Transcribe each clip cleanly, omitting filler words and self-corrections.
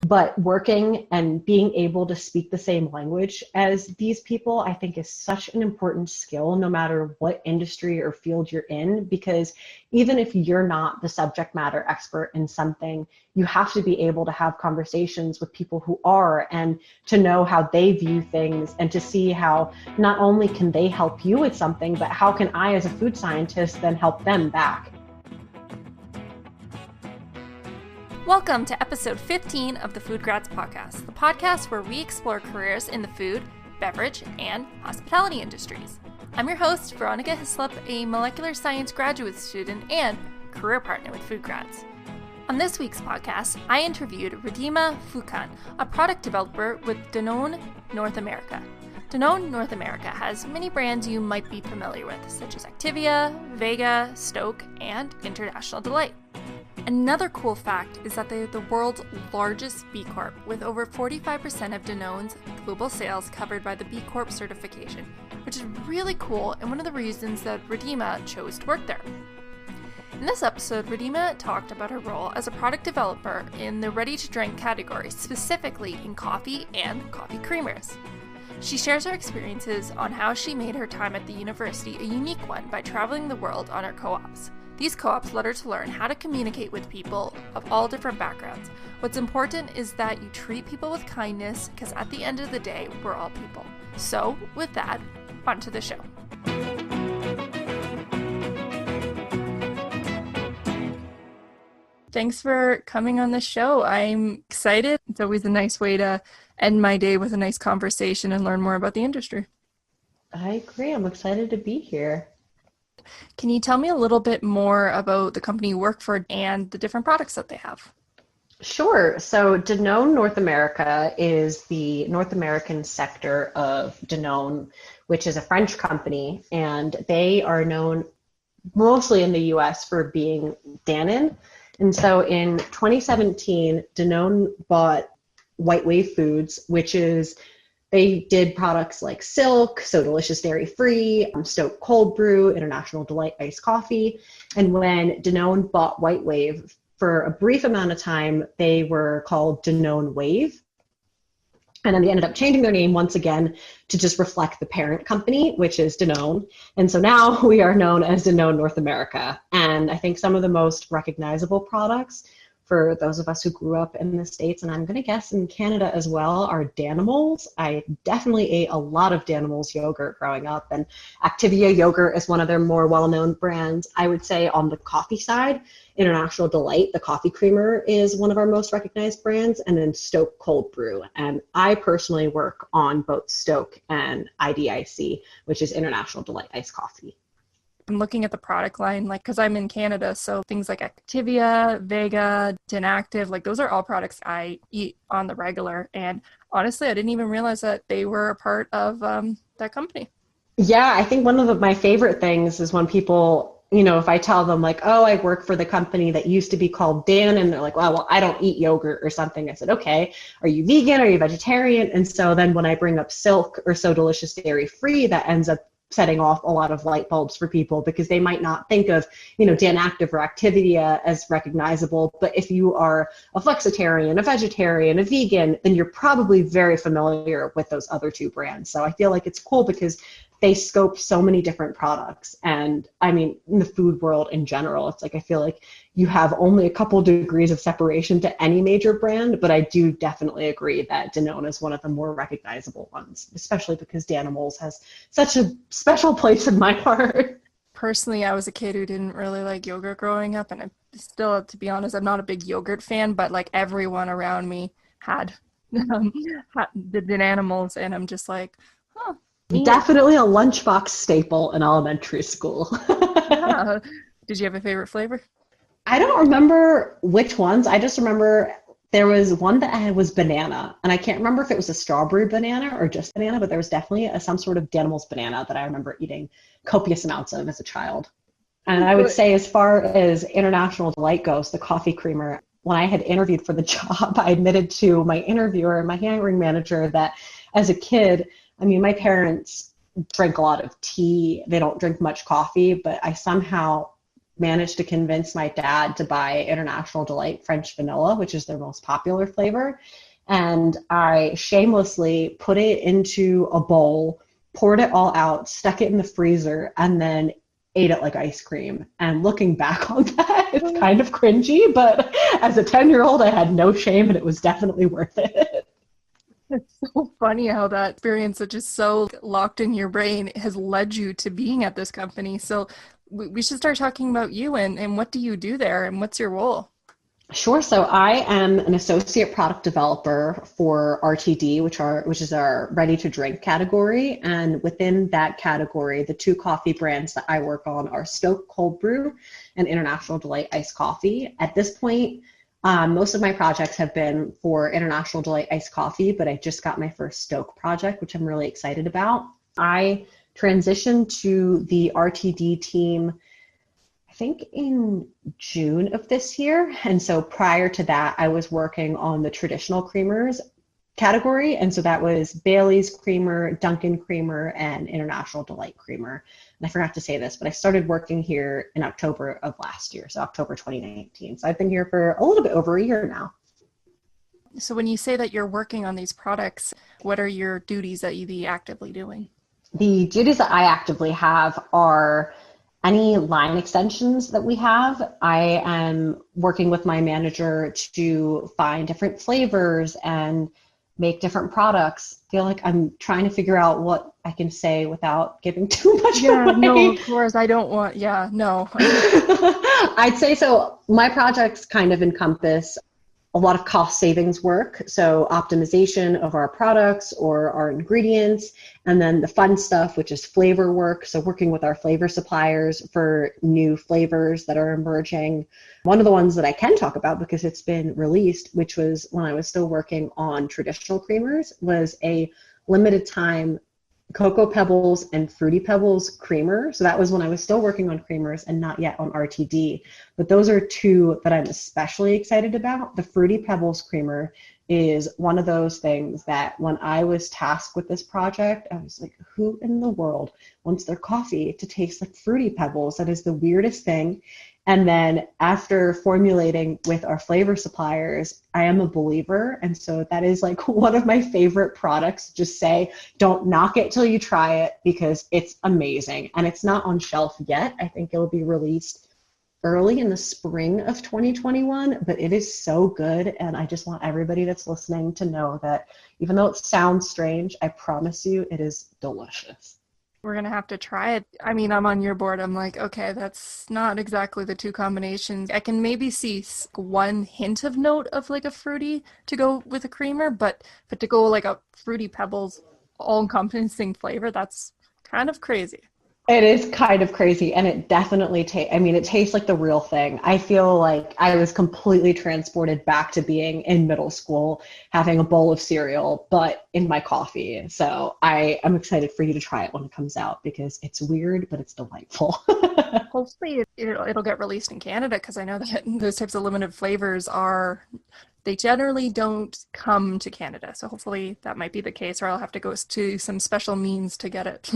But working and being able to speak the same language as these people, I think, is such an important skill, no matter what industry or field you're in, because even if you're not the subject matter expert in something, you have to be able to have conversations with people who are, and to know how they view things, and to see how not only can they help you with something, but how can I as a food scientist then help them back. Welcome to episode 15 of the FoodGrads Podcast, the podcast where we explore careers in the food, beverage, and hospitality industries. I'm your host, Veronica, a molecular science graduate student and career partner with FoodGrads. On this week's podcast, I interviewed Ridhima Phukan, a product developer with Danone North America. Danone North America has many brands you might be familiar with, such as Activia, Vega, Stoke, and International Delight. Another cool fact is that they're the world's largest B Corp, with over 45% of Danone's global sales covered by the B Corp certification, which is really cool and one of the reasons that Ridhima chose to work there. In this episode, Ridhima talked about her role as a product developer in the ready-to-drink category, specifically in coffee and coffee creamers. She shares her experiences on how she made her time at the university a unique one by traveling the world on her co-ops. These co-ops led her to learn how to communicate with people of all different backgrounds. What's important is that you treat people with kindness, because at the end of the day, we're all people. So, with that, on to the show. Thanks for coming on the show. I'm excited. It's always a nice way to end my day with a nice conversation and learn more about the industry. I agree. I'm excited to be here. Can you tell me a little bit more about the company you work for and the different products that they have? Sure. So Danone North America is the North American sector of Danone, which is a French company, and they are known mostly in the US for being Danone. And so in 2017, Danone bought White Wave Foods, which is they did products like Silk, So Delicious Dairy Free, Stoke Cold Brew, International Delight Iced Coffee. And when Danone bought White Wave, for a brief amount of time, they were called Danone Wave. And then they ended up changing their name once again to just reflect the parent company, which is Danone. And so now we are known as Danone North America. And I think some of the most recognizable products for those of us who grew up in the States, and I'm going to guess in Canada as well, are Danimals. I definitely ate a lot of Danimals yogurt growing up, and Activia yogurt is one of their more well-known brands. I would say on the coffee side, International Delight, the coffee creamer, is one of our most recognized brands, and then Stoke Cold Brew. And I personally work on both Stoke and IDIC, which is International Delight Iced Coffee. I'm looking at the product line, because I'm in Canada, so things like Activia, Vega, Dinactive, those are all products I eat on the regular. And honestly, I didn't even realize that they were a part of that company. Yeah, I think one of my favorite things is when people, if I tell them oh, I work for the company that used to be called Dan, and they're like, well, I don't eat yogurt or something. I said, okay, are you vegan? Are you vegetarian? And so then when I bring up Silk or So Delicious Dairy Free, that ends up setting off a lot of light bulbs for people, because they might not think of, Danactive or Activia as recognizable. But if you are a flexitarian, a vegetarian, a vegan, then you're probably very familiar with those other two brands. So I feel like it's cool because they scope so many different products. And I mean, in the food world in general, it's I feel like you have only a couple degrees of separation to any major brand, but I do definitely agree that Danone is one of the more recognizable ones, especially because Danimals has such a special place in my heart. Personally, I was a kid who didn't really like yogurt growing up, and I still, to be honest, I'm not a big yogurt fan, but everyone around me had the Danimals, and I'm just huh. Definitely a lunchbox staple in elementary school. Yeah. Did you have a favorite flavor? I don't remember which ones. I just remember there was one that I had was banana, and I can't remember if it was a strawberry banana or just banana, but there was definitely some sort of Danimals banana that I remember eating copious amounts of as a child. And I would say, as far as International Delight goes, the coffee creamer, when I had interviewed for the job, I admitted to my interviewer and my hiring manager that as a kid, my parents drink a lot of tea. They don't drink much coffee, but I somehow managed to convince my dad to buy International Delight French Vanilla, which is their most popular flavor. And I shamelessly put it into a bowl, poured it all out, stuck it in the freezer, and then ate it like ice cream. And looking back on that, it's kind of cringy, but as a 10-year-old, I had no shame and it was definitely worth it. It's so funny how that experience that just so locked in your brain has led you to being at this company. So we should start talking about you and what do you do there and what's your role? Sure. So I am an associate product developer for RTD, which is our ready to drink category. And within that category, the two coffee brands that I work on are Stoke Cold Brew and International Delight Iced Coffee. At this point, most of my projects have been for International Delight Iced Coffee, but I just got my first Stoke project, which I'm really excited about. I transitioned to the RTD team, I think in June of this year. And so prior to that, I was working on the traditional creamers category. And so that was Bailey's creamer, Dunkin' creamer, and International Delight creamer. And I forgot to say this, but I started working here in October of last year, so October 2019. So I've been here for a little bit over a year now. So when you say that you're working on these products, what are your duties that you be actively doing? The duties that I actively have are any line extensions that we have. I am working with my manager to find different flavors and make different products. I feel like I'm trying to figure out what I can say without giving too much away. No, of course, I don't want, no. I'd say so. My projects kind of encompass a lot of cost savings work, so optimization of our products or our ingredients, and then the fun stuff, which is flavor work, so working with our flavor suppliers for new flavors that are emerging. One of the ones that I can talk about because it's been released, which was when I was still working on traditional creamers, was a limited time Cocoa Pebbles and Fruity Pebbles creamer. So that was when I was still working on creamers and not yet on RTD. But those are two that I'm especially excited about. The Fruity Pebbles creamer is one of those things that when I was tasked with this project, I was like, who in the world wants their coffee to taste like Fruity Pebbles? That is the weirdest thing. And then after formulating with our flavor suppliers, I am a believer. And so that is like one of my favorite products. Just say, don't knock it till you try it because it's amazing. And it's not on shelf yet. I think it'll be released early in the spring of 2021, but it is so good. And I just want everybody that's listening to know that even though it sounds strange, I promise you it is delicious. We're going to have to try it. I mean, I'm on your board. I'm like, okay, that's not exactly the two combinations. I can maybe see one hint of note of like a fruity to go with a creamer, but to go like a Fruity Pebbles all-encompassing flavor, that's kind of crazy. It is kind of crazy, and it definitely it tastes like the real thing. I feel like I was completely transported back to being in middle school, having a bowl of cereal, but in my coffee. So I am excited for you to try it when it comes out because it's weird, but it's delightful. Hopefully it'll get released in Canada because I know that those types of limited flavors they generally don't come to Canada. So hopefully that might be the case, or I'll have to go to some special means to get it.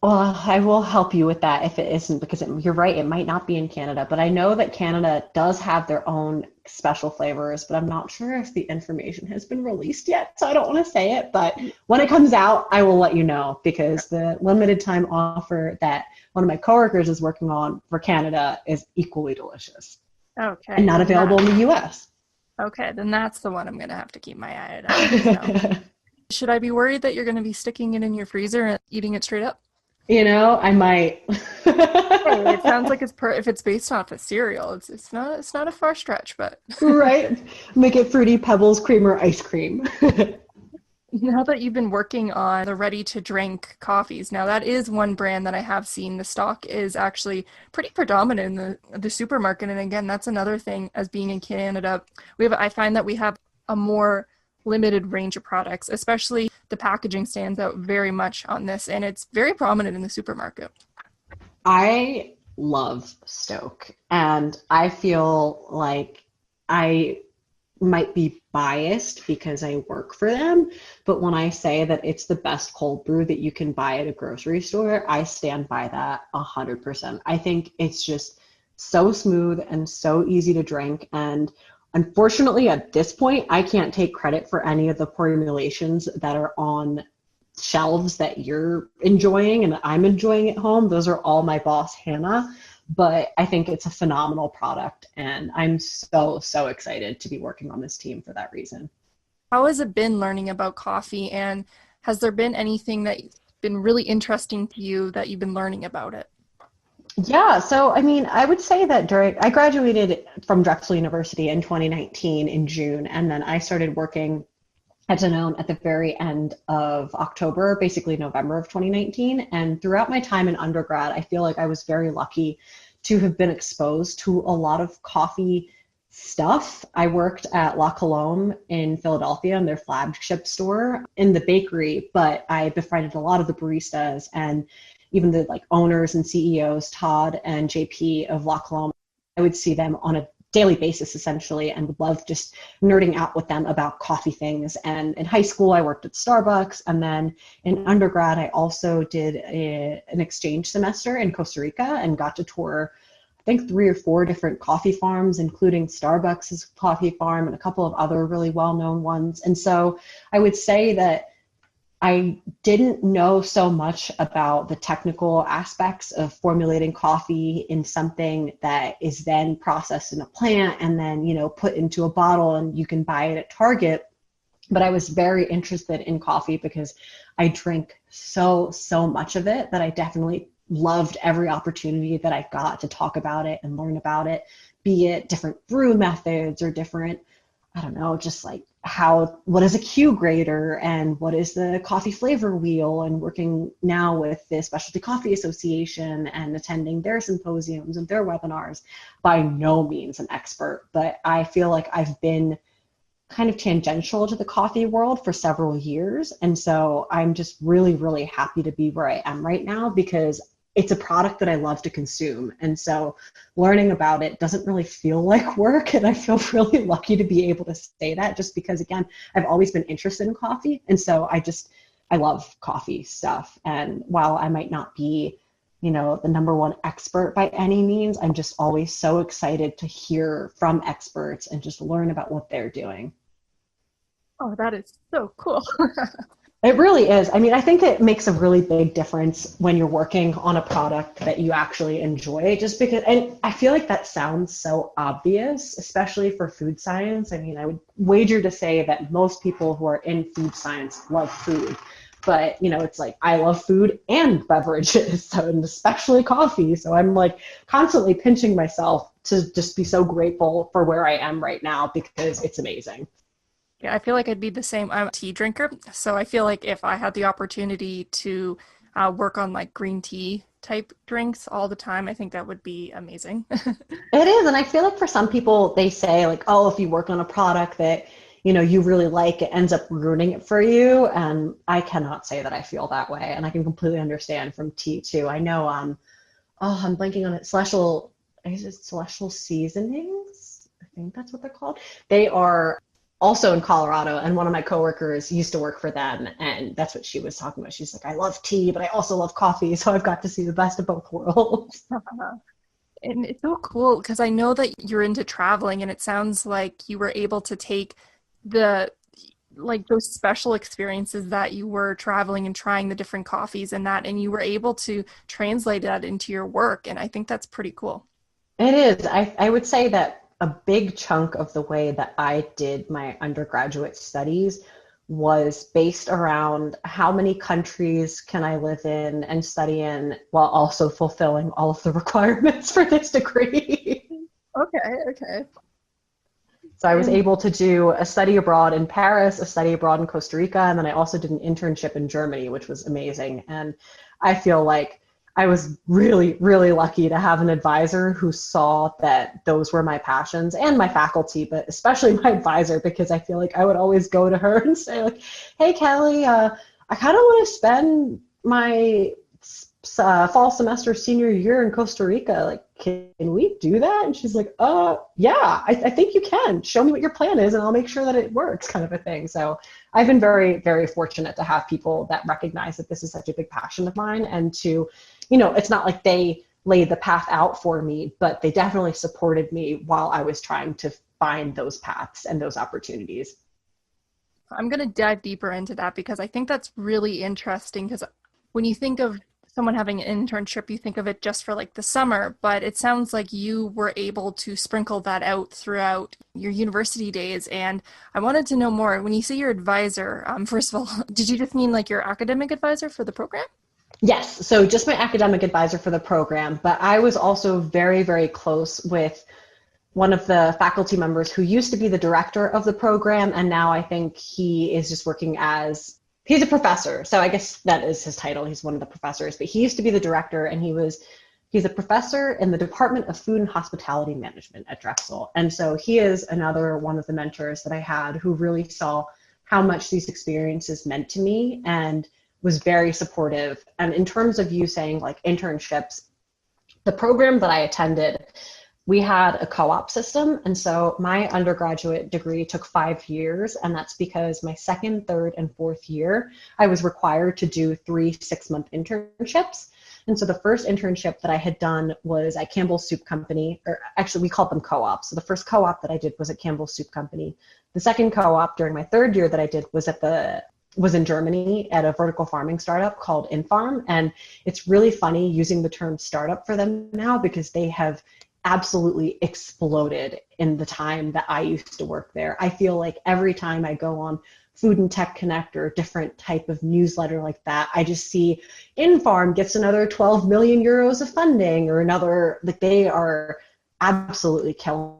Well, I will help you with that if it isn't, because you're right, it might not be in Canada, but I know that Canada does have their own special flavors, but I'm not sure if the information has been released yet, so I don't want to say it, but when it comes out, I will let you know, because the limited time offer that one of my coworkers is working on for Canada is equally delicious. Okay. And not available in the US. Okay, then that's the one I'm going to have to keep my eye on. So. Should I be worried that you're going to be sticking it in your freezer and eating it straight up? You know, I might. Hey, it sounds like if it's based off a cereal, it's not a far stretch, but right. Make it Fruity Pebbles creamer ice cream. Now that you've been working on the ready to drink coffees, now that is one brand that I have seen the stock is actually pretty predominant in the supermarket, and again, that's another thing as being in Canada. I find that we have a more limited range of products, especially the packaging stands out very much on this, and it's very prominent in the supermarket. I love Stoke, and I feel like I might be biased because I work for them, but when I say that it's the best cold brew that you can buy at a grocery store, I stand by that 100%. I think it's just so smooth and so easy to drink. And unfortunately, at this point, I can't take credit for any of the formulations that are on shelves that you're enjoying and that I'm enjoying at home. Those are all my boss, Hannah. But I think it's a phenomenal product, and I'm so, so excited to be working on this team for that reason. How has it been learning about coffee, and has there been anything that's been really interesting to you that you've been learning about it? Yeah, so I mean, I would say that I graduated from Drexel University in 2019 in June, and then I started working at Danone at the very end of October, basically November of 2019. And throughout my time in undergrad, I feel like I was very lucky to have been exposed to a lot of coffee stuff. I worked at La Colombe in Philadelphia in their flagship store in the bakery, but I befriended a lot of the baristas and even the like owners and CEOs, Todd and JP of La Colombe. I would see them on a daily basis essentially, and would love just nerding out with them about coffee things. And in high school, I worked at Starbucks. And then in undergrad, I also did an exchange semester in Costa Rica and got to tour, I think 3 or 4 different coffee farms, including Starbucks' coffee farm and a couple of other really well-known ones. And so I would say that I didn't know so much about the technical aspects of formulating coffee in something that is then processed in a plant and then, put into a bottle and you can buy it at Target. But I was very interested in coffee because I drink so much of it that I definitely loved every opportunity that I got to talk about it and learn about it, be it different brew methods or different, I don't know, just like what is a Q grader and what is the coffee flavor wheel, and working now with the Specialty Coffee Association and attending their symposiums and their webinars. By no means an expert, but I feel like I've been kind of tangential to the coffee world for several years. And so I'm just really, really happy to be where I am right now because it's a product that I love to consume. And so learning about it doesn't really feel like work. And I feel really lucky to be able to say that just because, again, I've always been interested in coffee. And so I love coffee stuff. And while I might not be, the number one expert by any means, I'm just always so excited to hear from experts and just learn about what they're doing. Oh, that is so cool. It really is. I mean, I think it makes a really big difference when you're working on a product that you actually enjoy, just because, and I feel like that sounds so obvious, especially for food science. I mean, I would wager to say that most people who are in food science love food, but it's like, I love food and beverages, so, and especially coffee. So I'm like constantly pinching myself to just be so grateful for where I am right now because it's amazing. Yeah, I feel like I'd be the same. I'm a tea drinker, so I feel like if I had the opportunity to work on like green tea type drinks all the time, I think that would be amazing. It is, and I feel like for some people, they say like, oh, if you work on a product that, you really like, it ends up ruining it for you. And I cannot say that I feel that way, and I can completely understand from tea too. I know, I'm blanking on it. Celestial Seasonings? I think that's what they're called. They are also in Colorado, and one of my coworkers used to work for them, and that's what she was talking about. She's like, I love tea, but I also love coffee, so I've got to see the best of both worlds. And it's so cool because I know that you're into traveling, and it sounds like you were able to take those special experiences that you were traveling and trying the different coffees and you were able to translate that into your work, and I think that's pretty cool. It is. I would say that a big chunk of the way that I did my undergraduate studies was based around how many countries can I live in and study in while also fulfilling all of the requirements for this degree. Okay. So I was able to do a study abroad in Paris, a study abroad in Costa Rica, and then I also did an internship in Germany, which was amazing. And I feel like I was really, really lucky to have an advisor who saw that those were my passions, and my faculty, but especially my advisor, because I feel like I would always go to her and say like, hey, Kelly, I kind of want to spend my fall semester senior year in Costa Rica. Like, can we do that? And she's like, yeah, I think you can. Show me what your plan is and I'll make sure that it works, kind of a thing. So I've been very, very fortunate to have people that recognize that this is such a big passion of mine, and to, it's not like they laid the path out for me, but they definitely supported me while I was trying to find those paths and those opportunities. I'm going to dive deeper into that because I think that's really interesting, because when you think of someone having an internship, you think of it just for like the summer, but it sounds like you were able to sprinkle that out throughout your university days. And I wanted to know more. When you say your advisor, first of all, did you just mean like your academic advisor for the program? Yes, so just my academic advisor for the program, but I was also very, very close with one of the faculty members who used to be the director of the program, and now I think he is just working as, he's a professor, so I guess that is his title. He's one of the professors, but he used to be the director, and he's a professor in the Department of Food and Hospitality Management at Drexel. And so he is another one of the mentors that I had who really saw how much these experiences meant to me and was very supportive. And in terms of you saying like internships, the program that I attended, we had a co-op system. And so my undergraduate degree took 5 years. And that's because my second, third, and fourth year, I was required to do 3 6-month internships. And so the first internship that I had done was at Campbell's Soup Company, or actually we called them co-ops. So the first co-op that I did was at Campbell's Soup Company. The second co-op during my third year that I did was in Germany at a vertical farming startup called Infarm. And it's really funny using the term startup for them now because they have absolutely exploded in the time that I used to work there. I feel like every time I go on Food and Tech Connect or a different type of newsletter like that, I just see Infarm gets another 12 million euros of funding or another, like they are absolutely killing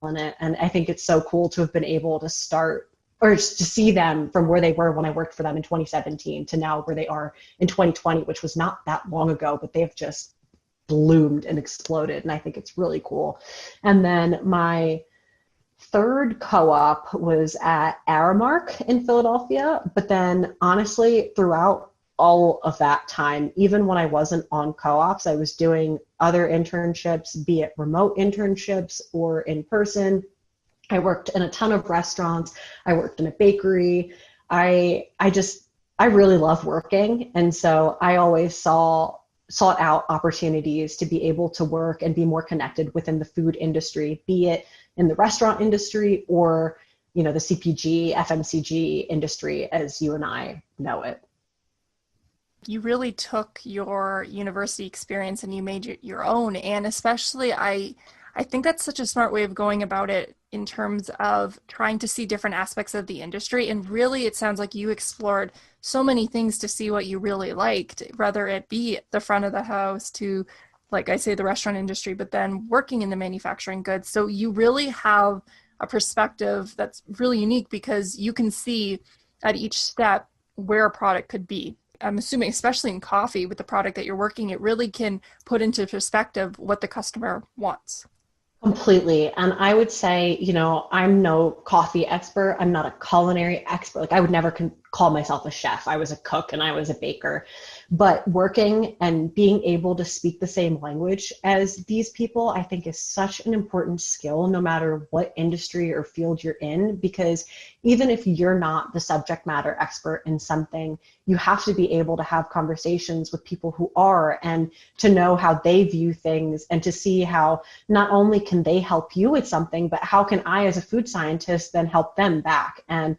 it. And I think it's so cool to have been able to start or just to see them from where they were when I worked for them in 2017 to now where they are in 2020, which was not that long ago, but they've just bloomed and exploded. And I think it's really cool. And then my third co-op was at Aramark in Philadelphia. But then honestly, throughout all of that time, even when I wasn't on co-ops, I was doing other internships, be it remote internships or in person. I worked in a ton of restaurants. I worked in a bakery. I really love working. And so I always sought out opportunities to be able to work and be more connected within the food industry, be it in the restaurant industry or, the CPG, FMCG industry as you and I know it. You really took your university experience and you made it your own. And especially I think that's such a smart way of going about it in terms of trying to see different aspects of the industry. And really, it sounds like you explored so many things to see what you really liked, whether it be the front of the house to, like I say, the restaurant industry, but then working in the manufacturing goods. So you really have a perspective that's really unique because you can see at each step where a product could be. I'm assuming, especially in coffee with the product that you're working, it really can put into perspective what the customer wants. Completely. And I would say, I'm no coffee expert. I'm not a culinary expert. Like I would never call myself a chef. I was a cook and I was a baker. But working and being able to speak the same language as these people, I think is such an important skill, no matter what industry or field you're in, because even if you're not the subject matter expert in something, you have to be able to have conversations with people who are and to know how they view things and to see how not only can they help you with something, but how can I as a food scientist then help them back? And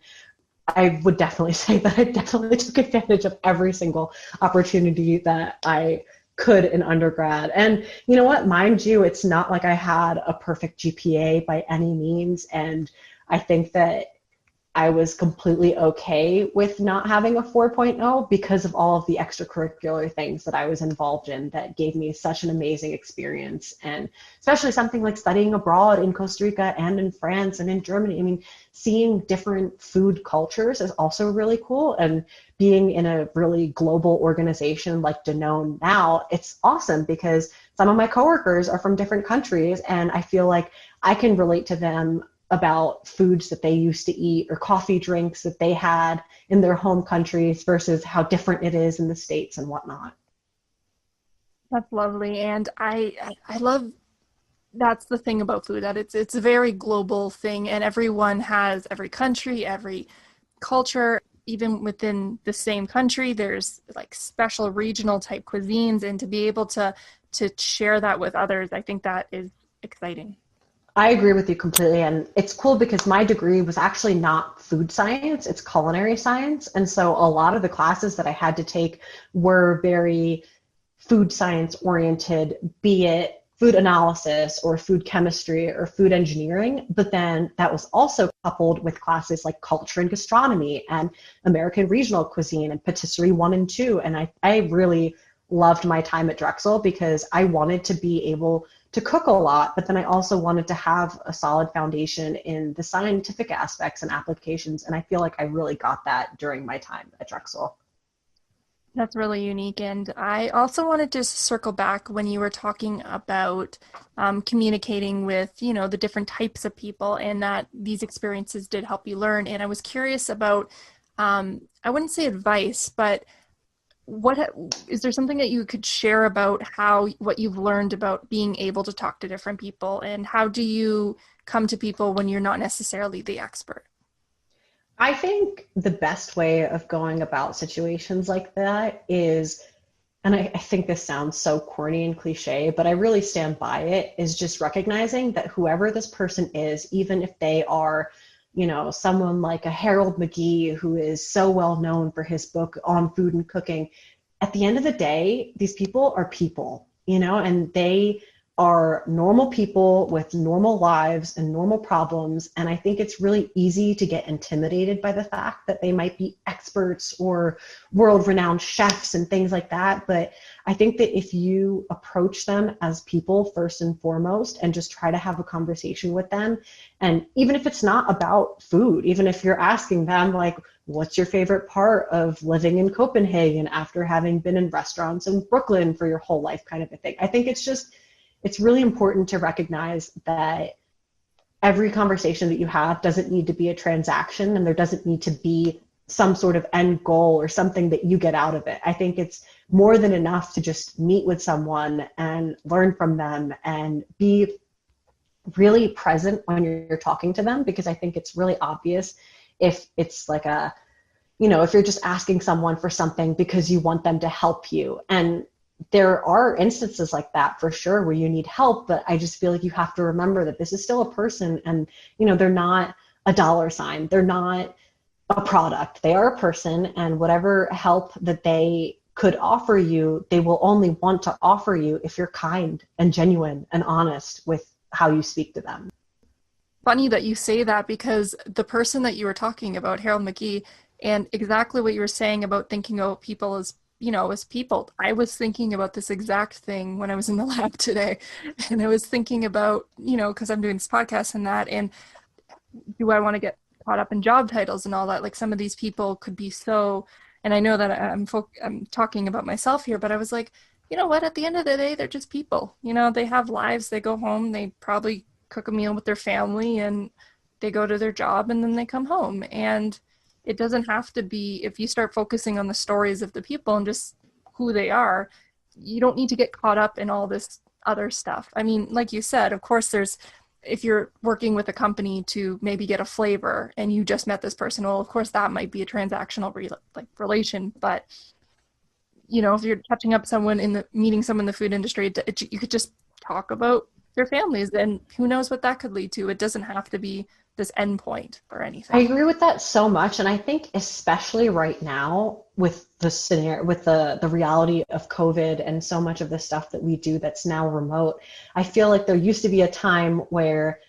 I would definitely say that I definitely took advantage of every single opportunity that I could in undergrad. And you know what, mind you, it's not like I had a perfect GPA by any means. And I think that I was completely okay with not having a 4.0 because of all of the extracurricular things that I was involved in that gave me such an amazing experience. And especially something like studying abroad in Costa Rica and in France and in Germany. I mean, seeing different food cultures is also really cool. And being in a really global organization like Danone now, it's awesome because some of my coworkers are from different countries and I feel like I can relate to them about foods that they used to eat or coffee drinks that they had in their home countries versus how different it is in the States and whatnot. That's lovely. And I love, that's the thing about food, that it's a very global thing and everyone has, every country, every culture even within the same country, there's like special regional type cuisines, and to be able to share that with others, I think that is exciting. I agree with you completely. And it's cool because my degree was actually not food science, it's culinary science. And so a lot of the classes that I had to take were very food science oriented, be it food analysis or food chemistry or food engineering. But then that was also coupled with classes like culture and gastronomy and American regional cuisine and patisserie 1 and 2. And I really loved my time at Drexel because I wanted to be able to cook a lot, but then I also wanted to have a solid foundation in the scientific aspects and applications. And I feel like I really got that during my time at Drexel. That's really unique. And I also wanted to circle back when you were talking about communicating with, the different types of people, and that these experiences did help you learn. And I was curious about, I wouldn't say advice, but is there something that you could share about what you've learned about being able to talk to different people, and how do you come to people when you're not necessarily the expert? I think the best way of going about situations like that is, and I think this sounds so corny and cliche, but I really stand by it, is just recognizing that whoever this person is, even if they are someone like a Harold McGee, who is so well known for his book on food and cooking, at the end of the day, these people are people, and they are normal people with normal lives and normal problems. And I think it's really easy to get intimidated by the fact that they might be experts or world-renowned chefs and things like that. But I think that if you approach them as people first and foremost and just try to have a conversation with them, and even if it's not about food, even if you're asking them like, what's your favorite part of living in Copenhagen after having been in restaurants in Brooklyn for your whole life, kind of a thing. I think it's really important to recognize that every conversation that you have doesn't need to be a transaction, and there doesn't need to be some sort of end goal or something that you get out of it. I think it's more than enough to just meet with someone and learn from them and be really present when you're talking to them, because I think it's really obvious if it's like if you're just asking someone for something because you want them to help you. And there are instances like that for sure where you need help, but I just feel like you have to remember that this is still a person, and they're not a dollar sign, they're not a product, they are a person, and whatever help that they could offer you, they will only want to offer you if you're kind and genuine and honest with how you speak to them. Funny that you say that, because the person that you were talking about, Harold McGee, and exactly what you were saying about thinking about people as people. I was thinking about this exact thing when I was in the lab today. And I was thinking about, because I'm doing this podcast and that, and do I want to get caught up in job titles and all that? Like, some of these people could be so, and I know that I'm talking about myself here, but I was like, you know what, at the end of the day, they're just people. They have lives, they go home, they probably cook a meal with their family, and they go to their job, and then they come home. And it doesn't have to be, if you start focusing on the stories of the people and just who they are, you don't need to get caught up in all this other stuff. I mean, like you said, of course, if you're working with a company to maybe get a flavor and you just met this person, well, of course, that might be a transactional relation. But, if you're catching up meeting someone in the food industry, you could just talk about their families, and who knows what that could lead to. It doesn't have to be this end point or anything. I agree with that so much. And I think especially right now with the scenario, with the reality of COVID and so much of the stuff that we do that's now remote, I feel like there used to be a time where,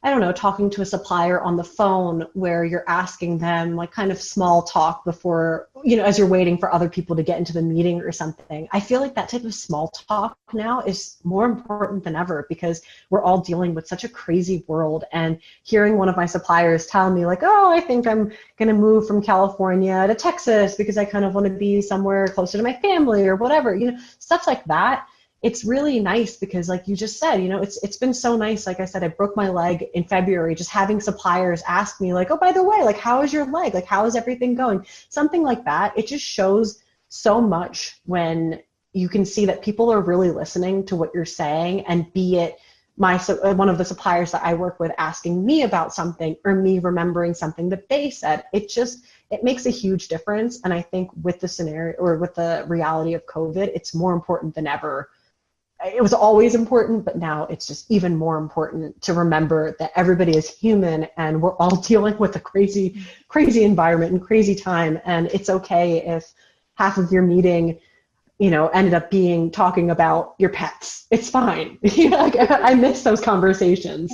I don't know, talking to a supplier on the phone where you're asking them like kind of small talk before, as you're waiting for other people to get into the meeting or something. I feel like that type of small talk now is more important than ever, because we're all dealing with such a crazy world. And hearing one of my suppliers tell me like, oh, I think I'm going to move from California to Texas because I kind of want to be somewhere closer to my family or whatever, stuff like that. It's really nice because, like you just said, it's been so nice. Like I said, I broke my leg in February, just having suppliers ask me like, oh, by the way, like, how is your leg? Like, how is everything going? Something like that. It just shows so much when you can see that people are really listening to what you're saying, and be it one of the suppliers that I work with asking me about something, or me remembering something that they said. It makes a huge difference. And I think with the scenario, or with the reality of COVID, it's more important than ever. It was always important, but now it's just even more important to remember that everybody is human and we're all dealing with a crazy, crazy environment and crazy time. And it's okay if half of your meeting, ended up talking about your pets. It's fine. I miss those conversations.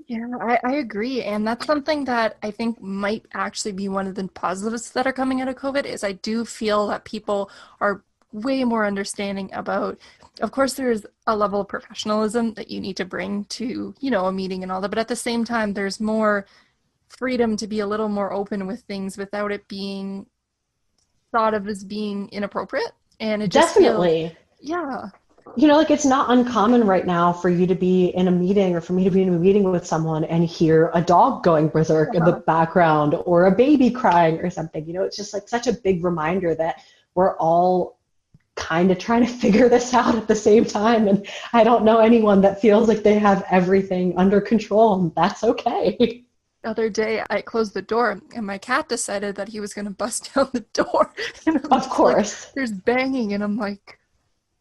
Yeah, I agree. And that's something that I think might actually be one of the positives that are coming out of COVID, is I do feel that people are way more understanding about, of course, there's a level of professionalism that you need to bring to, a meeting and all that, but at the same time, there's more freedom to be a little more open with things without it being thought of as being inappropriate. And it just Definitely. Yeah. It's not uncommon right now for you to be in a meeting, or for me to be in a meeting with someone and hear a dog going berserk in the background, or a baby crying or something. It's just like such a big reminder that we're all kind of trying to figure this out at the same time. And I don't know anyone that feels like they have everything under control, and that's okay. The other day I closed the door and my cat decided that he was going to bust down the door. Of course. Like, there's banging, and I'm like,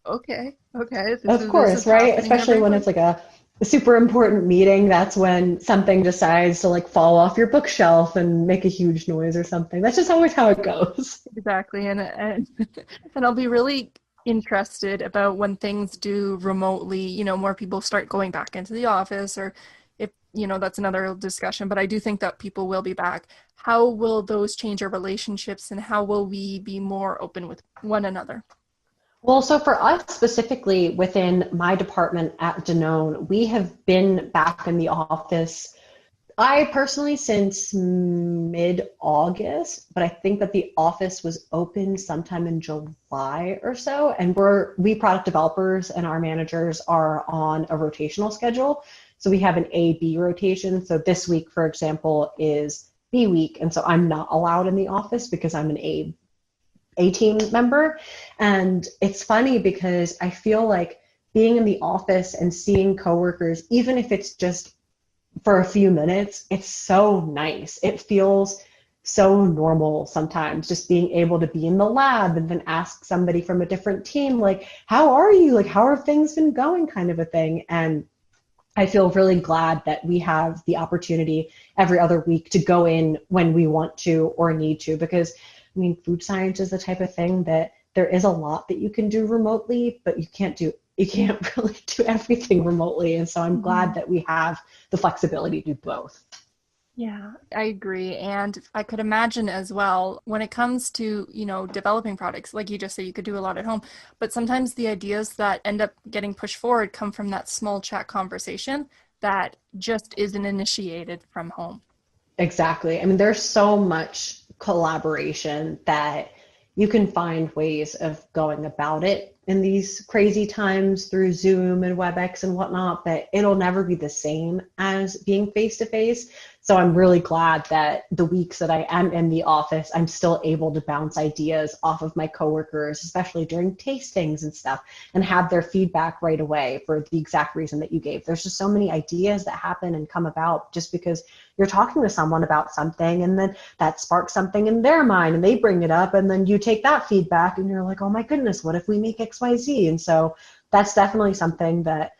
okay. Of course, right? Especially when it's like a super important meeting. That's when something decides to like fall off your bookshelf and make a huge noise or something. That's just always how it goes. Exactly. And I'll be really interested about when things do remotely, more people start going back into the office, or if, that's another discussion, but I do think that people will be back. How will those change our relationships, and how will we be more open with one another? Well, so for us specifically within my department at Danone, we have been back in the office, I personally, since mid-August, but I think that the office was open sometime in July or so. And we product developers and our managers are on a rotational schedule. So we have an A-B rotation. So this week, for example, is B week. And so I'm not allowed in the office because I'm an A team member. And it's funny because I feel like being in the office and seeing coworkers, even if it's just for a few minutes, it's so nice. It feels so normal sometimes, just being able to be in the lab and then ask somebody from a different team, like, how are you? Like, how have things been going, kind of a thing. And I feel really glad that we have the opportunity every other week to go in when we want to or need to, because food science is the type of thing that there is a lot that you can do remotely, but you can't really do everything remotely. And so I'm glad that we have the flexibility to do both. Yeah, I agree. And I could imagine as well, when it comes to, developing products, like you just said, you could do a lot at home, but sometimes the ideas that end up getting pushed forward come from that small chat conversation that just isn't initiated from home. Exactly. There's so much collaboration that you can find ways of going about it in these crazy times through Zoom and WebEx and whatnot, but it'll never be the same as being face-to-face. So I'm really glad that the weeks that I am in the office, I'm still able to bounce ideas off of my coworkers, especially during tastings and stuff, and have their feedback right away for the exact reason that you gave. There's just so many ideas that happen and come about just because you're talking to someone about something, and then that sparks something in their mind and they bring it up, and then you take that feedback and you're like, oh my goodness, what if we make XYZ? And so that's definitely something that,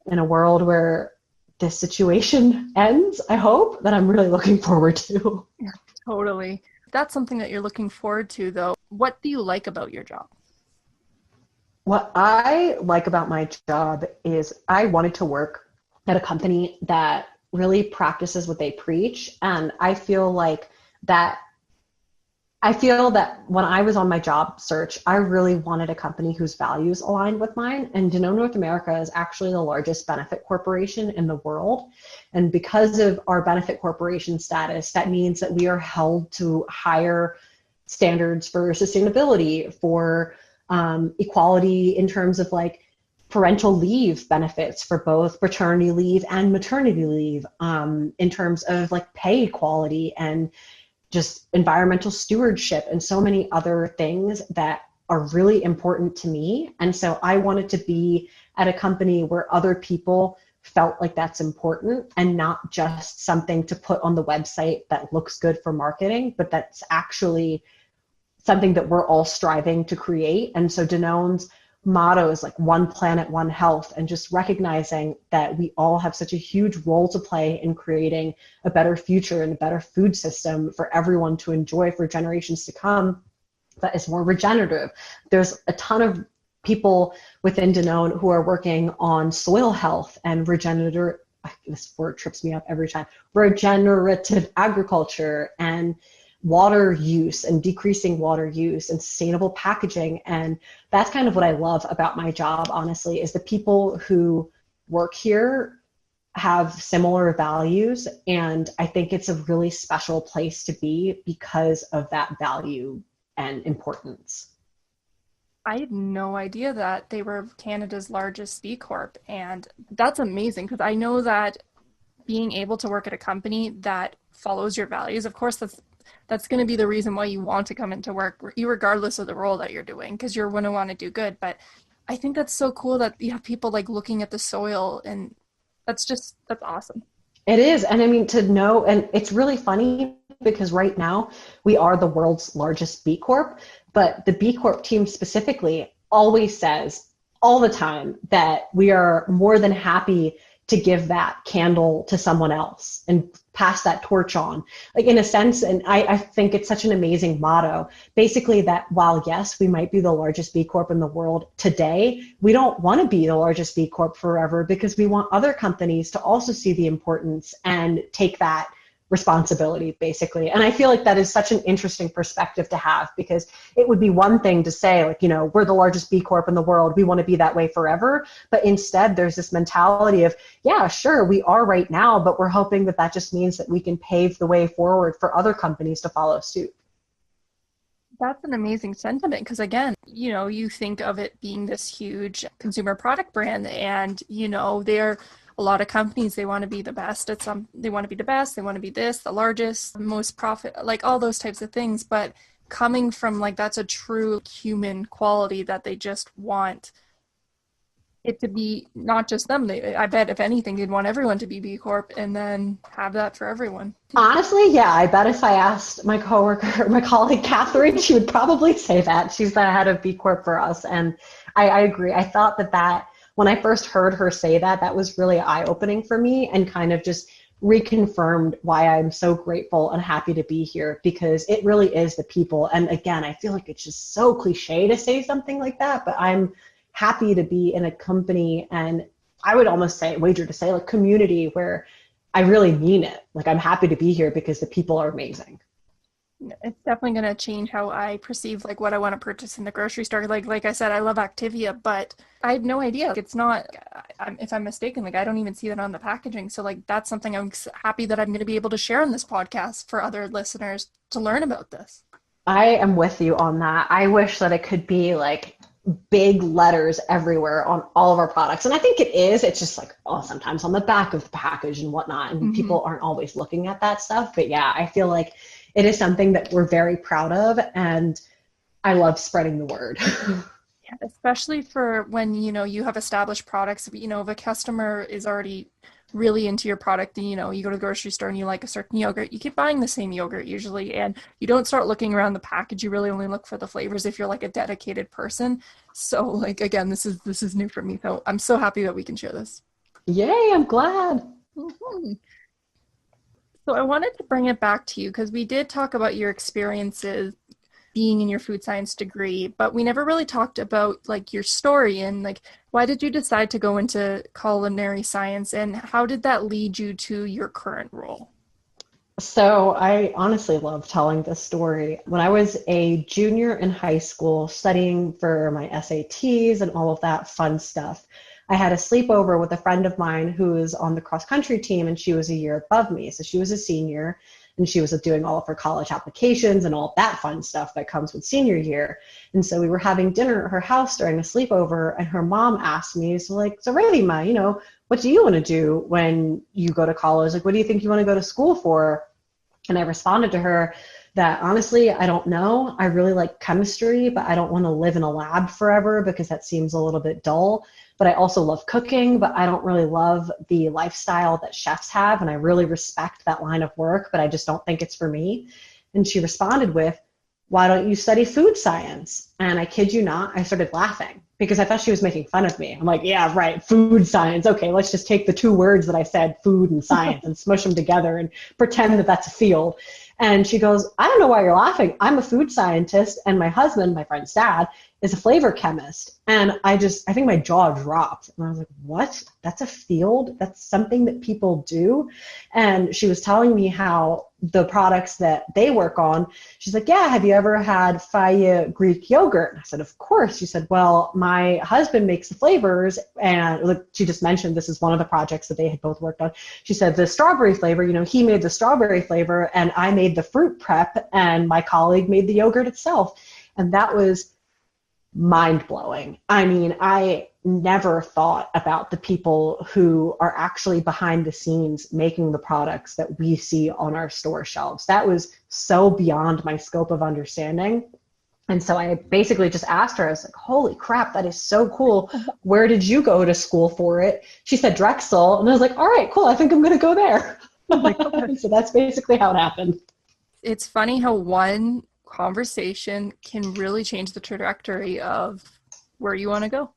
in a world where this situation ends, I hope, that I'm really looking forward to. Yeah, totally. That's something that you're looking forward to, though. What do you like about your job? What I like about my job is I wanted to work at a company that really practices what they preach. And I feel that when I was on my job search, I really wanted a company whose values aligned with mine. And Danone North America is actually the largest benefit corporation in the world. And because of our benefit corporation status, that means that we are held to higher standards for sustainability, for equality in terms of parental leave benefits for both paternity leave and maternity leave, in terms of pay equality and just environmental stewardship and so many other things that are really important to me. And so I wanted to be at a company where other people felt like that's important and not just something to put on the website that looks good for marketing, but that's actually something that we're all striving to create. And so Danone's motto is like one planet, one health, and just recognizing that we all have such a huge role to play in creating a better future and a better food system for everyone to enjoy for generations to come that is more regenerative. There's a ton of people within Danone who are working on soil health and regenerative, this word trips me up every time, regenerative agriculture and water use and decreasing water use and sustainable packaging. And that's kind of what I love about my job, honestly, is the people who work here have similar values. And I think it's a really special place to be because of that value and importance. I had no idea that they were Canada's largest B Corp. And that's amazing because I know that being able to work at a company that follows your values, of course, that's going to be the reason why you want to come into work, regardless of the role that you're doing, because you're going to want to do good. But I think that's so cool that you have people like looking at the soil, and that's awesome. It is. And I mean, to know, and it's really funny because right now we are the world's largest B Corp, but the B Corp team specifically always says all the time that we are more than happy to give that candle to someone else and pass that torch on, like in a sense. And I think it's such an amazing motto, basically, that while yes, we might be the largest B Corp in the world today, we don't want to be the largest B Corp forever, because we want other companies to also see the importance and take that responsibility, basically. And I feel like that is such an interesting perspective to have, because it would be one thing to say, like, you know, we're the largest B Corp in the world, we want to be that way forever. But instead, there's this mentality of, yeah, sure, we are right now, but we're hoping that that just means that we can pave the way forward for other companies to follow suit. That's an amazing sentiment, because again, you know, you think of it being this huge consumer product brand, and, you know, a lot of companies, they want to be the best at they want to be the best, they want to be the largest, most profit, like all those types of things. But coming from like, that's a true human quality that they just want it to be not just them. I bet if anything, they'd want everyone to be B Corp and then have that for everyone. Honestly, yeah, I bet if I asked my colleague Catherine, she would probably say that. She's the head of B Corp for us. And I agree. I thought that when I first heard her say that, that was really eye-opening for me and kind of just reconfirmed why I'm so grateful and happy to be here, because it really is the people. And again, I feel like it's just so cliche to say something like that, but I'm happy to be in a company, and I would almost wager to say like community, where I really mean it. Like, I'm happy to be here because the people are amazing. It's definitely going to change how I perceive like what I want to purchase in the grocery store. Like I said, I love Activia, but I had no idea. It's not, if I'm mistaken, like I don't even see that on the packaging. So like, that's something I'm happy that I'm going to be able to share on this podcast for other listeners to learn about this. I am with you on that. I wish that it could be like big letters everywhere on all of our products. And I think it is. It's just like, sometimes on the back of the package and whatnot. And people aren't always looking at that stuff. But yeah, I feel like it is something that we're very proud of, and I love spreading the word. Yeah, especially for when, you know, you have established products. You know, if a customer is already really into your product, and, you know, you go to the grocery store and you like a certain yogurt, you keep buying the same yogurt usually, and you don't start looking around the package. You really only look for the flavors if you're like a dedicated person. So like, again, this is new for me. So I'm so happy that we can share this. Yay, I'm glad. Mm-hmm. So I wanted to bring it back to you, because we did talk about your experiences being in your food science degree, but we never really talked about like your story and like, why did you decide to go into culinary science, and how did that lead you to your current role? So I honestly love telling this story. When I was a junior in high school studying for my SATs and all of that fun stuff, I had a sleepover with a friend of mine who was on the cross country team, and she was a year above me. So she was a senior, and she was doing all of her college applications and all that fun stuff that comes with senior year. And so we were having dinner at her house during a sleepover, and her mom asked me, so Ridhima, you know, what do you want to do when you go to college? Like, what do you think you want to go to school for? And I responded to her that, honestly, I don't know. I really like chemistry, but I don't want to live in a lab forever because that seems a little bit dull. but I also love cooking, but I don't really love the lifestyle that chefs have. And I really respect that line of work, but I just don't think it's for me. And she responded with, why don't you study food science? And I kid you not, I started laughing because I thought she was making fun of me. I'm like, yeah, right, food science. Okay, let's just take the two words that I said, food and science, and smush them together and pretend that that's a field. And she goes, I don't know why you're laughing. I'm a food scientist, and my husband, my friend's dad, is a flavor chemist. And I think my jaw dropped. And I was like, what? That's a field? That's something that people do? And she was telling me how the products that they work on, she's like, yeah, have you ever had Faya Greek yogurt? And I said, of course. She said, well, my husband makes the flavors. And she just mentioned this is one of the projects that they had both worked on. She said the strawberry flavor, he made the strawberry flavor and I made the fruit prep and my colleague made the yogurt itself. And that was mind-blowing. I mean, I never thought about the people who are actually behind the scenes making the products that we see on our store shelves. That was so beyond my scope of understanding. And so I basically just asked her, I was like, holy crap, that is so cool. Where did you go to school for it? She said Drexel. And I was like, all right, cool. I think I'm going to go there. So that's basically how it happened. It's funny how one conversation can really change the trajectory of where you want to go.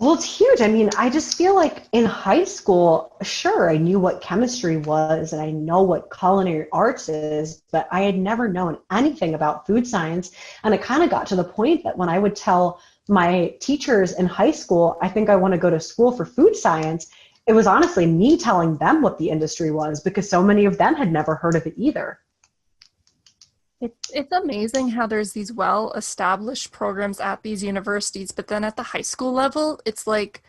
Well, it's huge. I mean, I just feel like in high school, sure, I knew what chemistry was and I know what culinary arts is, but I had never known anything about food science. And it kind of got to the point that when I would tell my teachers in high school, I think I want to go to school for food science, it was honestly me telling them what the industry was because so many of them had never heard of it either. It's amazing how there's these well-established programs at these universities, but then at the high school level, it's like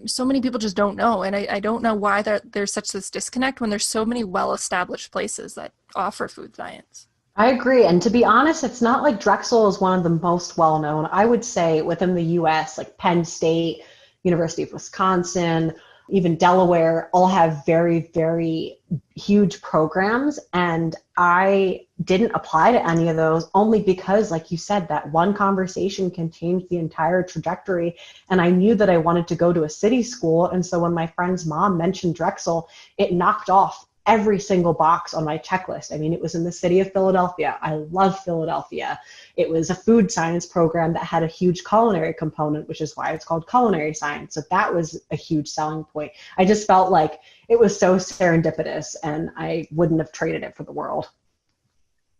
so many people just don't know. And I don't know why there's such this disconnect when there's so many well-established places that offer food science. I agree. And to be honest, it's not like Drexel is one of the most well-known. I would say within the U.S., like Penn State, University of Wisconsin, even Delaware, all have very, very huge programs. And I didn't apply to any of those only because, like you said, that one conversation can change the entire trajectory. And I knew that I wanted to go to a city school. And so when my friend's mom mentioned Drexel, it knocked off every single box on my checklist. I mean, it was in the city of Philadelphia. I love Philadelphia. It was a food science program that had a huge culinary component, which is why it's called culinary science. So that was a huge selling point. I just felt like it was so serendipitous and I wouldn't have traded it for the world.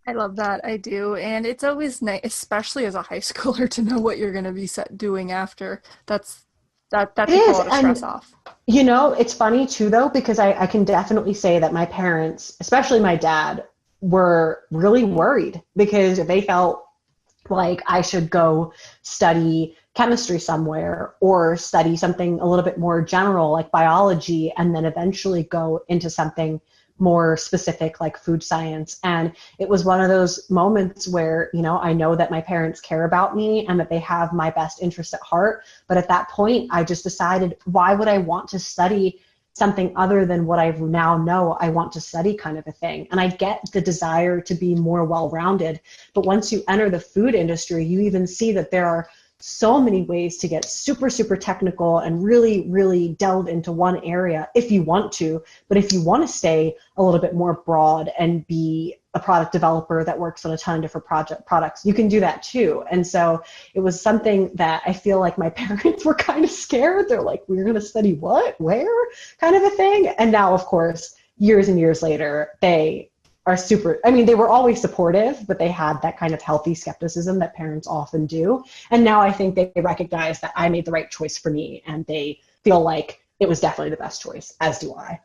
I love that. I do. And it's always nice, especially as a high schooler, to know what you're going to be doing after. That takes a lot of stress off. You know, it's funny too, though, because I can definitely say that my parents, especially my dad, were really worried because they felt like I should go study chemistry somewhere or study something a little bit more general like biology and then eventually go into something more specific like food science. And it was one of those moments where, I know that my parents care about me and that they have my best interest at heart. But at that point, I just decided, why would I want to study something other than what I now know I want to study, kind of a thing? And I get the desire to be more well-rounded. But once you enter the food industry, you even see that there are so many ways to get super, super technical and really, really delve into one area if you want to. But if you want to stay a little bit more broad and be a product developer that works on a ton of different products, you can do that too. And so it was something that I feel like my parents were kind of scared. They're like, we're going to study what, where, kind of a thing. And now, of course, years and years later, they are they were always supportive, but they had that kind of healthy skepticism that parents often do. And now I think they recognize that I made the right choice for me and they feel like it was definitely the best choice, as do I.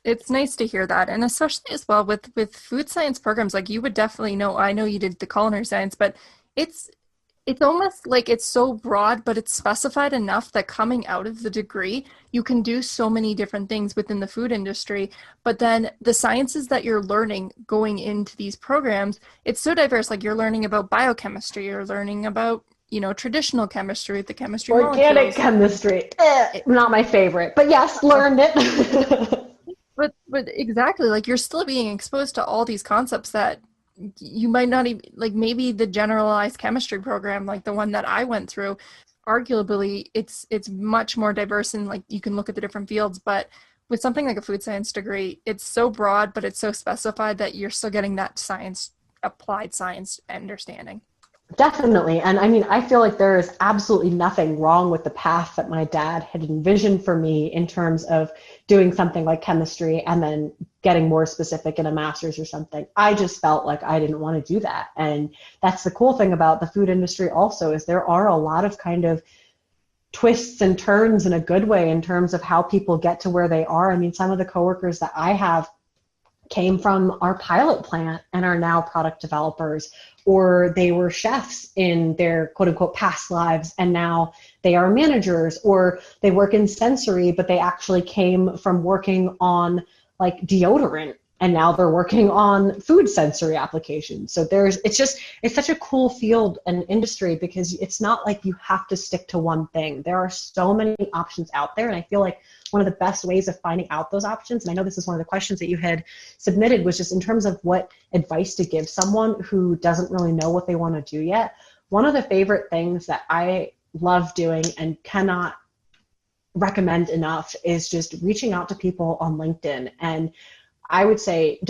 It's nice to hear that. And especially as well with food science programs, like you would definitely know, I know you did the culinary science, but it's almost like it's so broad, but it's specified enough that coming out of the degree, you can do so many different things within the food industry. But then the sciences that you're learning going into these programs, it's so diverse. Like you're learning about biochemistry, you're learning about, traditional chemistry, the chemistry organic chemistry. Not my favorite, but yes, learned it. But exactly, like you're still being exposed to all these concepts that you might not even, like maybe the generalized chemistry program, like the one that I went through, arguably it's much more diverse, and like you can look at the different fields, but with something like a food science degree, it's so broad, but it's so specified that you're still getting that science, applied science understanding. Definitely. And I mean, I feel like there is absolutely nothing wrong with the path that my dad had envisioned for me in terms of doing something like chemistry and then getting more specific in a master's or something. I just felt like I didn't want to do that. And that's the cool thing about the food industry also, is there are a lot of kind of twists and turns in a good way in terms of how people get to where they are. I mean, some of the coworkers that I have came from our pilot plant and are now product developers, or they were chefs in their quote unquote past lives and now they are managers, or they work in sensory, but they actually came from working on like deodorant and now they're working on food sensory applications. So it's such a cool field and industry because it's not like you have to stick to one thing. There are so many options out there. And I feel like one of the best ways of finding out those options, and I know this is one of the questions that you had submitted, was just in terms of what advice to give someone who doesn't really know what they want to do yet. One of the favorite things that I love doing and cannot recommend enough is just reaching out to people on LinkedIn. And I would say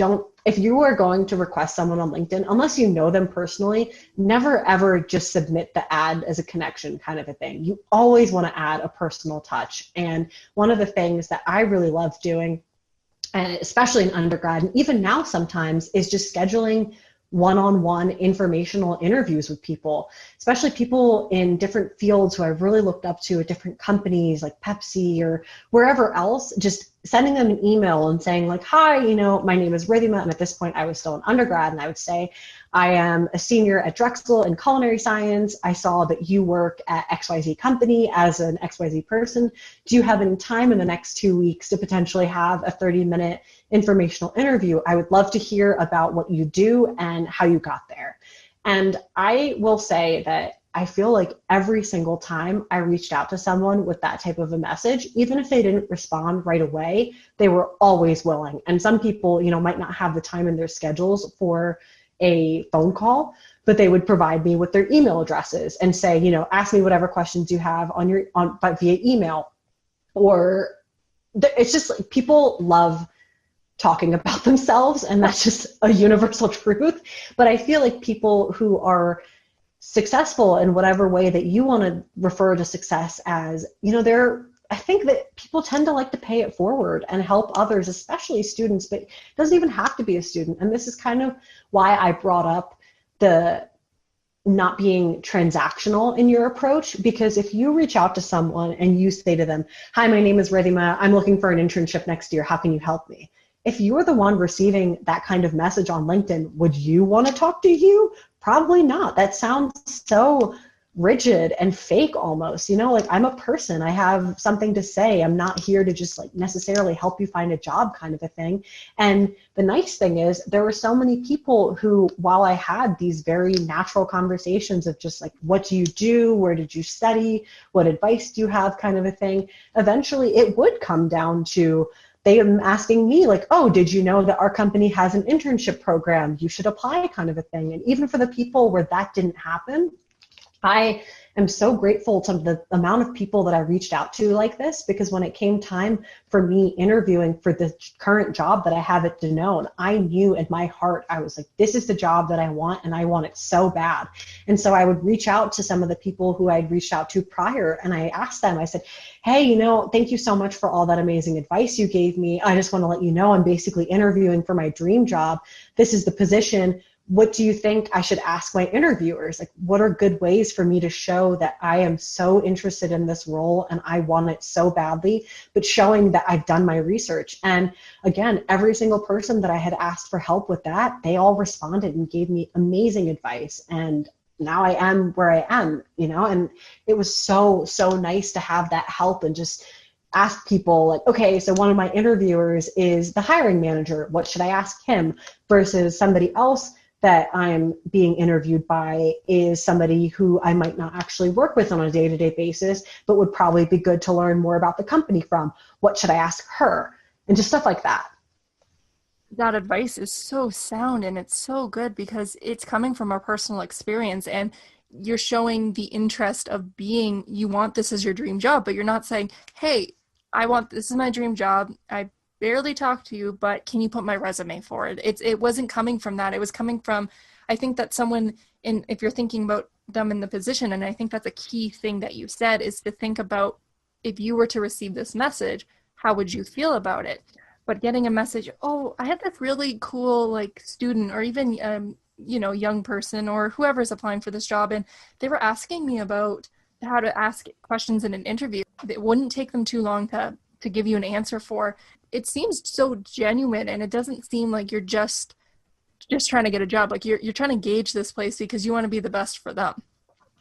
if you are going to request someone on LinkedIn, unless you know them personally, never ever just submit the ad as a connection kind of a thing. You always want to add a personal touch. And one of the things that I really love doing, and especially in undergrad, and even now sometimes, is just scheduling one-on-one informational interviews with people, especially people in different fields who I've really looked up to at different companies like Pepsi or wherever else, just sending them an email and saying like, hi, my name is Ridhima. And at this point I was still an undergrad, and I would say, I am a senior at Drexel in culinary science. I saw that you work at XYZ company as an XYZ person. Do you have any time in the next 2 weeks to potentially have a 30-minute informational interview? I would love to hear about what you do and how you got there. And I will say that I feel like every single time I reached out to someone with that type of a message, even if they didn't respond right away, they were always willing. And some people, might not have the time in their schedules for a phone call, but they would provide me with their email addresses and say, ask me whatever questions you have but via email. Or it's just like people love talking about themselves, and that's just a universal truth. But I feel like people who are successful in whatever way that you want to refer to success as, I think that people tend to like to pay it forward and help others, especially students, but it doesn't even have to be a student. And this is kind of why I brought up the not being transactional in your approach, because if you reach out to someone and you say to them, hi, my name is Ridhima, I'm looking for an internship next year, how can you help me? If you're the one receiving that kind of message on LinkedIn, would you want to talk to you? Probably not. That sounds so rigid and fake almost, like I'm a person, I have something to say. I'm not here to just like necessarily help you find a job kind of a thing. And the nice thing is there were so many people who, while I had these very natural conversations of just like, what do you do? Where did you study? What advice do you have kind of a thing? Eventually it would come down to them asking me like, oh, did you know that our company has an internship program? You should apply kind of a thing. And even for the people where that didn't happen, I am so grateful to the amount of people that I reached out to like this, because when it came time for me interviewing for the current job that I have at Danone, I knew in my heart, I was like, this is the job that I want, and I want it so bad. And so I would reach out to some of the people who I'd reached out to prior, and I asked them, I said, hey, thank you so much for all that amazing advice you gave me. I just want to let you know I'm basically interviewing for my dream job. This is the position. What do you think I should ask my interviewers? Like, what are good ways for me to show that I am so interested in this role and I want it so badly, but showing that I've done my research? And again, every single person that I had asked for help with that, they all responded and gave me amazing advice. And now I am where I am, and it was so, so nice to have that help and just ask people like, okay, so one of my interviewers is the hiring manager. What should I ask him? Versus somebody else that I'm being interviewed by is somebody who I might not actually work with on a day-to-day basis, but would probably be good to learn more about the company from. What should I ask her? And just stuff like that. That advice is so sound, and it's so good because it's coming from our personal experience. And you're showing the interest of being, you want this as your dream job, but you're not saying, hey, this is my dream job. I barely talk to you, but can you put my resume forward? It wasn't coming from that. It was coming from, I think that someone if you're thinking about them in the position, and I think that's a key thing that you said, is to think about, if you were to receive this message, how would you feel about it? But getting a message, oh, I had this really cool like student, or even young person, or whoever's applying for this job, and they were asking me about how to ask questions in an interview. It wouldn't take them too long to give you an answer for. It seems so genuine, and it doesn't seem like you're just trying to get a job. Like you're trying to gauge this place because you want to be the best for them.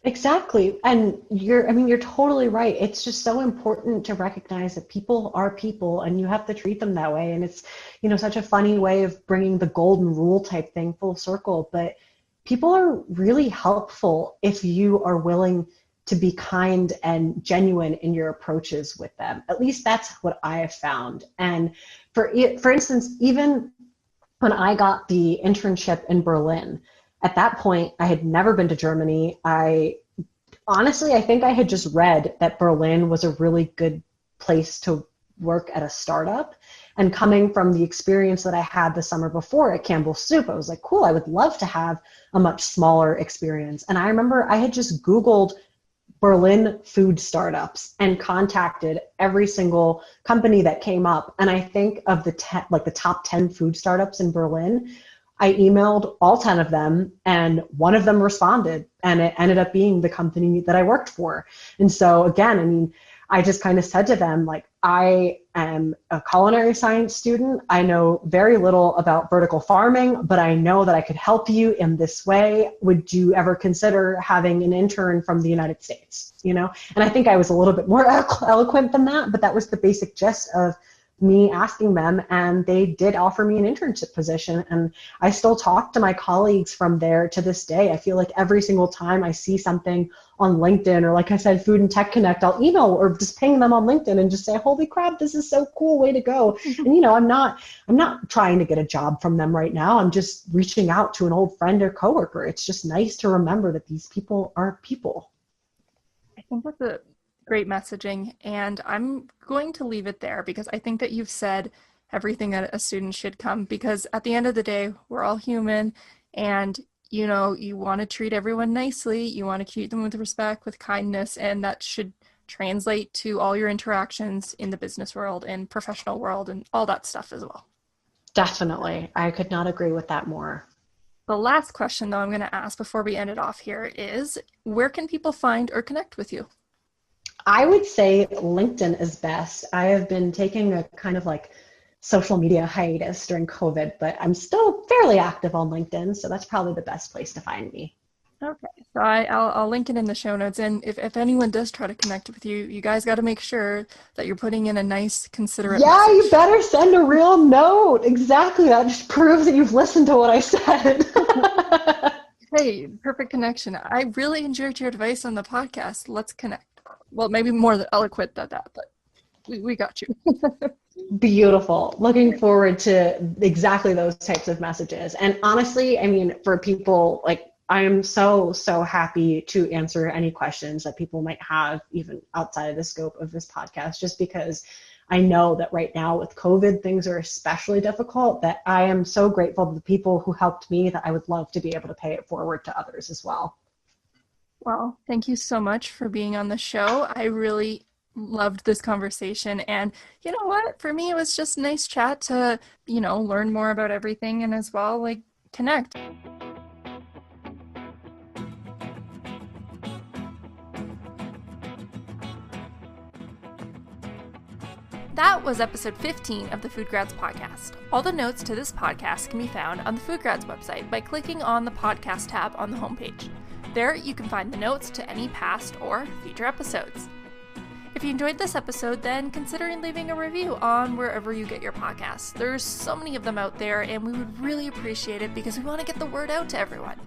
Exactly. And you're totally right. It's just so important to recognize that people are people and you have to treat them that way. And it's, such a funny way of bringing the golden rule type thing full circle. But people are really helpful if you are willing to be kind and genuine in your approaches with them. At least that's what I have found. And for instance, even when I got the internship in Berlin, at that point, I had never been to Germany. I think I had just read that Berlin was a really good place to work at a startup. And coming from the experience that I had the summer before at Campbell's Soup, I was like, cool, I would love to have a much smaller experience. And I remember I had just Googled Berlin food startups and contacted every single company that came up. And I think of the top 10 food startups in Berlin, I emailed all 10 of them, and one of them responded, and it ended up being the company that I worked for. And so again, I just kind of said to them, like, I am a culinary science student. I know very little about vertical farming, but I know that I could help you in this way. Would you ever consider having an intern from the United States? And I think I was a little bit more eloquent than that, but that was the basic gist of me asking them, and they did offer me an internship position. And I still talk to my colleagues from there to this day. I feel like every single time I see something on LinkedIn, or like I said, Food and Tech Connect, I'll email or just ping them on LinkedIn and just say, holy crap, this is so cool, way to go. And I'm not trying to get a job from them right now. I'm just reaching out to an old friend or coworker. It's just nice to remember that these people are people. I think that's a great messaging, and I'm going to leave it there because I think that you've said everything that a student should come, because at the end of the day, we're all human, and you want to treat everyone nicely, you want to treat them with respect, with kindness, and that should translate to all your interactions in the business world and professional world and all that stuff as well. Definitely. I could not agree with that more. The last question, though, I'm going to ask before we end it off here is, where can people find or connect with you? I would say LinkedIn is best. I have been taking a kind of like social media hiatus during COVID, but I'm still fairly active on LinkedIn, so that's probably the best place to find me. Okay, so I'll link it in the show notes, and if anyone does try to connect with you, you guys got to make sure that you're putting in a nice, considerate message. You better send a real note. Exactly, that just proves that you've listened to what I said. Hey, perfect connection. I really enjoyed your advice on the podcast. Let's connect. Well, maybe more eloquent than that, but we got you. Beautiful. Looking forward to exactly those types of messages. And honestly, for people, like, I am so happy to answer any questions that people might have, even outside of the scope of this podcast, just because I know that right now with COVID, things are especially difficult, that I am so grateful to the people who helped me that I would love to be able to pay it forward to others as well. Well, thank you so much for being on the show. I really loved this conversation. And you know what? For me, it was just a nice chat to, learn more about everything and as well, like, connect. That was episode 15 of the FoodGrads Podcast. All the notes to this podcast can be found on the FoodGrads website by clicking on the podcast tab on the homepage. There, you can find the notes to any past or future episodes. If you enjoyed this episode, then consider leaving a review on wherever you get your podcasts. There's so many of them out there, and we would really appreciate it because we want to get the word out to everyone.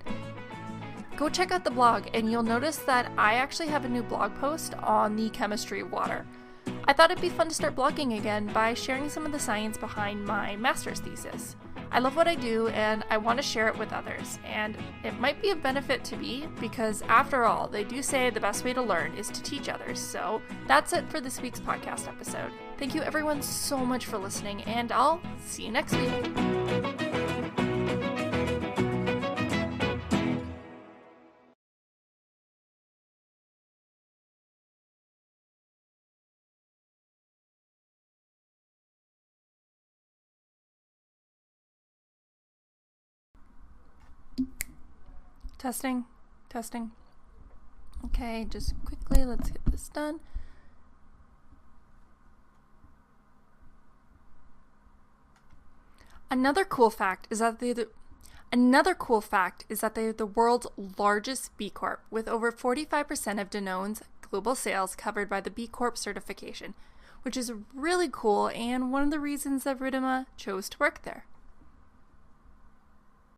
Go check out the blog, and you'll notice that I actually have a new blog post on the chemistry of water. I thought it'd be fun to start blogging again by sharing some of the science behind my master's thesis. I love what I do and I want to share it with others, and it might be of benefit to me because after all, they do say the best way to learn is to teach others. So that's it for this week's podcast episode. Thank you everyone so much for listening, and I'll see you next week. Testing. Okay, just quickly, let's get this done. Another cool fact is that they're the world's largest B Corp, with over 45% of Danone's global sales covered by the B Corp certification, which is really cool and one of the reasons that Ridhima chose to work there.